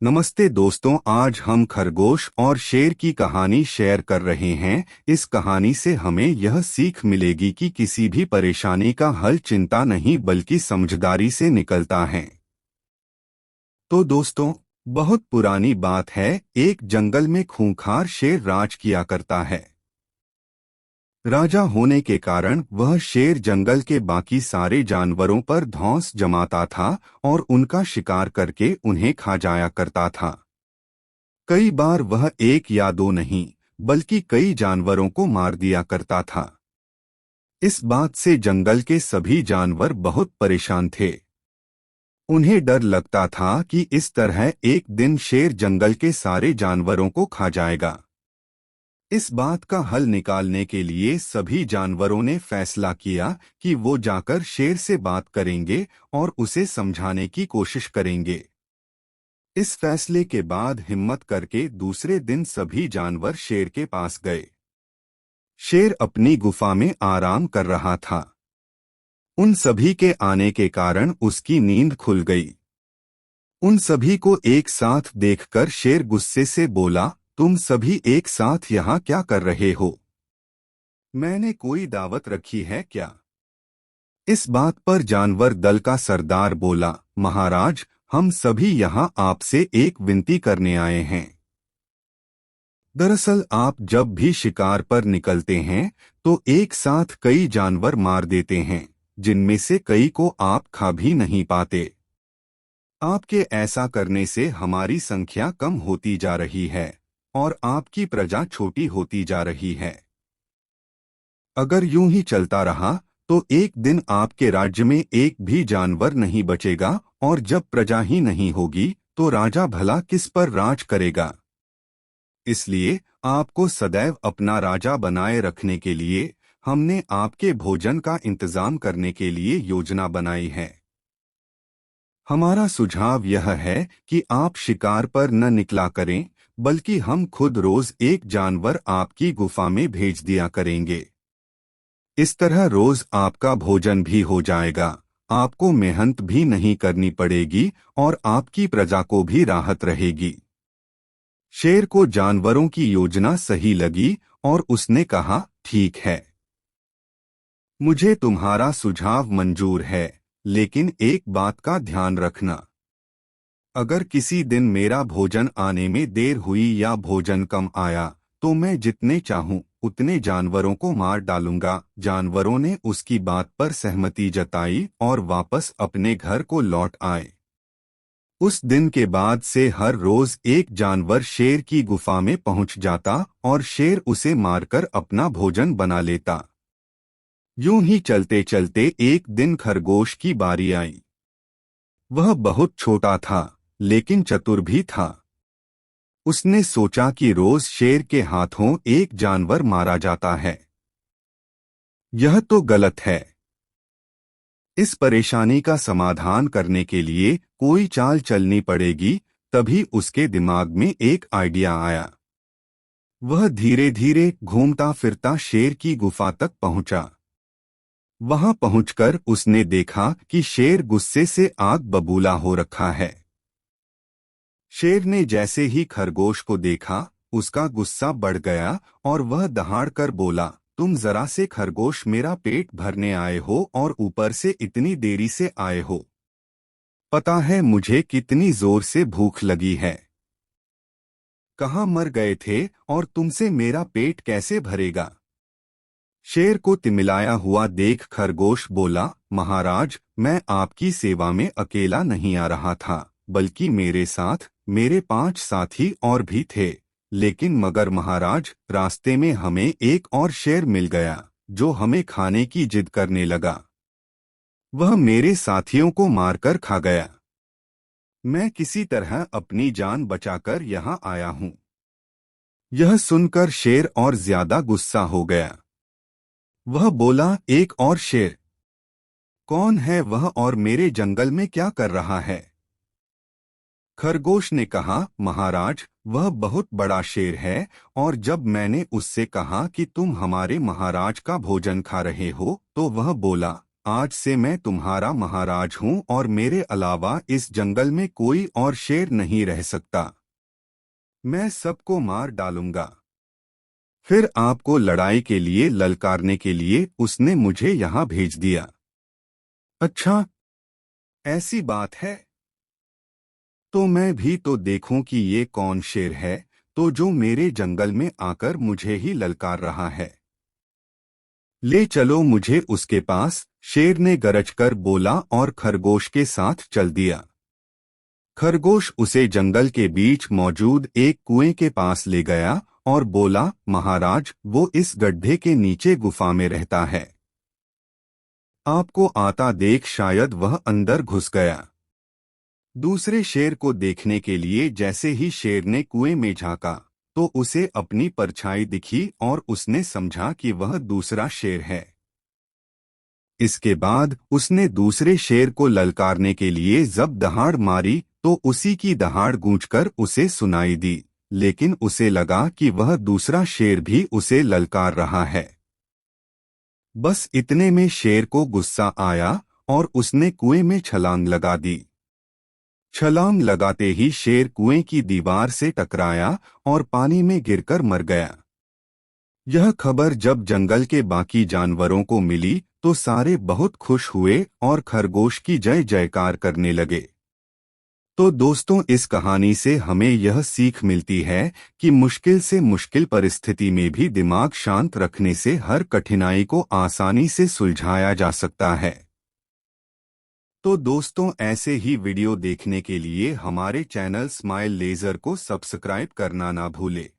नमस्ते दोस्तों, आज हम खरगोश और शेर की कहानी शेयर कर रहे हैं। इस कहानी से हमें यह सीख मिलेगी कि किसी भी परेशानी का हल चिंता नहीं बल्कि समझदारी से निकलता है। तो दोस्तों, बहुत पुरानी बात है। एक जंगल में खूंखार शेर राज किया करता है। राजा होने के कारण वह शेर जंगल के बाकी सारे जानवरों पर धौंस जमाता था और उनका शिकार करके उन्हें खा जाया करता था। कई बार वह एक या दो नहीं बल्कि कई जानवरों को मार दिया करता था। इस बात से जंगल के सभी जानवर बहुत परेशान थे। उन्हें डर लगता था कि इस तरह एक दिन शेर जंगल के सारे जानवरों को खा जाएगा। इस बात का हल निकालने के लिए सभी जानवरों ने फैसला किया कि वो जाकर शेर से बात करेंगे और उसे समझाने की कोशिश करेंगे। इस फैसले के बाद हिम्मत करके दूसरे दिन सभी जानवर शेर के पास गए। शेर अपनी गुफा में आराम कर रहा था। उन सभी के आने के कारण उसकी नींद खुल गई। उन सभी को एक साथ देखकर शेर गुस्से से बोला, तुम सभी एक साथ यहाँ क्या कर रहे हो? मैंने कोई दावत रखी है क्या? इस बात पर जानवर दल का सरदार बोला, महाराज, हम सभी यहाँ आपसे एक विनती करने आए हैं। दरअसल आप जब भी शिकार पर निकलते हैं तो एक साथ कई जानवर मार देते हैं, जिनमें से कई को आप खा भी नहीं पाते। आपके ऐसा करने से हमारी संख्या कम होती जा रही है और आपकी प्रजा छोटी होती जा रही है। अगर यूं ही चलता रहा तो एक दिन आपके राज्य में एक भी जानवर नहीं बचेगा और जब प्रजा ही नहीं होगी तो राजा भला किस पर राज करेगा। इसलिए आपको सदैव अपना राजा बनाए रखने के लिए हमने आपके भोजन का इंतजाम करने के लिए योजना बनाई है। हमारा सुझाव यह है कि आप शिकार पर न निकला करें, बल्कि हम खुद रोज एक जानवर आपकी गुफा में भेज दिया करेंगे। इस तरह रोज आपका भोजन भी हो जाएगा, आपको मेहनत भी नहीं करनी पड़ेगी और आपकी प्रजा को भी राहत रहेगी। शेर को जानवरों की योजना सही लगी और उसने कहा, ठीक है, मुझे तुम्हारा सुझाव मंजूर है, लेकिन एक बात का ध्यान रखना। अगर किसी दिन मेरा भोजन आने में देर हुई या भोजन कम आया तो मैं जितने चाहूं उतने जानवरों को मार डालूंगा। जानवरों ने उसकी बात पर सहमति जताई और वापस अपने घर को लौट आए। उस दिन के बाद से हर रोज एक जानवर शेर की गुफा में पहुंच जाता और शेर उसे मारकर अपना भोजन बना लेता। यूं ही चलते चलते एक दिन खरगोश की बारी आई। वह बहुत छोटा था लेकिन चतुर भी था। उसने सोचा कि रोज शेर के हाथों एक जानवर मारा जाता है। यह तो गलत है। इस परेशानी का समाधान करने के लिए कोई चाल चलनी पड़ेगी। तभी उसके दिमाग में एक आइडिया आया। वह धीरे धीरे घूमता फिरता शेर की गुफा तक पहुंचा। वहां पहुंचकर उसने देखा कि शेर गुस्से से आग बबूला हो रखा है। शेर ने जैसे ही खरगोश को देखा, उसका गुस्सा बढ़ गया और वह दहाड़कर बोला, तुम जरा से खरगोश मेरा पेट भरने आए हो और ऊपर से इतनी देरी से आए हो। पता है मुझे कितनी जोर से भूख लगी है। कहाँ मर गए थे और तुमसे मेरा पेट कैसे भरेगा? शेर को तिमिलाया हुआ देख खरगोश बोला, महाराज, मैं आपकी सेवा में अकेला नहीं आ रहा था, बल्कि मेरे साथ मेरे 5 साथी और भी थे। लेकिन मगर महाराज, रास्ते में हमें एक और शेर मिल गया जो हमें खाने की जिद करने लगा। वह मेरे साथियों को मारकर खा गया। मैं किसी तरह अपनी जान बचाकर यहाँ आया हूँ। यह सुनकर शेर और ज्यादा गुस्सा हो गया। वह बोला, एक और शेर? कौन है वह और मेरे जंगल में क्या कर रहा है? खरगोश ने कहा, महाराज, वह बहुत बड़ा शेर है और जब मैंने उससे कहा कि तुम हमारे महाराज का भोजन खा रहे हो तो वह बोला, आज से मैं तुम्हारा महाराज हूँ और मेरे अलावा इस जंगल में कोई और शेर नहीं रह सकता। मैं सबको मार डालूंगा। फिर आपको लड़ाई के लिए ललकारने के लिए उसने मुझे यहाँ भेज दिया। अच्छा, ऐसी बात है। तो मैं भी तो देखूं कि ये कौन शेर है तो जो मेरे जंगल में आकर मुझे ही ललकार रहा है। ले चलो मुझे उसके पास, शेर ने गरजकर बोला और खरगोश के साथ चल दिया। खरगोश उसे जंगल के बीच मौजूद एक कुएं के पास ले गया और बोला, महाराज, वो इस गड्ढे के नीचे गुफा में रहता है। आपको आता देख शायद वह अंदर घुस गया। दूसरे शेर को देखने के लिए जैसे ही शेर ने कुएं में झांका तो उसे अपनी परछाई दिखी और उसने समझा कि वह दूसरा शेर है। इसके बाद उसने दूसरे शेर को ललकारने के लिए जब दहाड़ मारी तो उसी की दहाड़ गूंजकर उसे सुनाई दी, लेकिन उसे लगा कि वह दूसरा शेर भी उसे ललकार रहा है। बस इतने में शेर को गुस्सा आया और उसने कुएं में छलांग लगा दी। छलांग लगाते ही शेर कुएं की दीवार से टकराया और पानी में गिरकर मर गया। यह खबर जब जंगल के बाकी जानवरों को मिली तो सारे बहुत खुश हुए और खरगोश की जय जयकार करने लगे। तो दोस्तों, इस कहानी से हमें यह सीख मिलती है कि मुश्किल से मुश्किल परिस्थिति में भी दिमाग शांत रखने से हर कठिनाई को आसानी से सुलझाया जा सकता है। तो दोस्तों, ऐसे ही वीडियो देखने के लिए हमारे चैनल स्माइल लेज़र को सब्सक्राइब करना ना भूलें।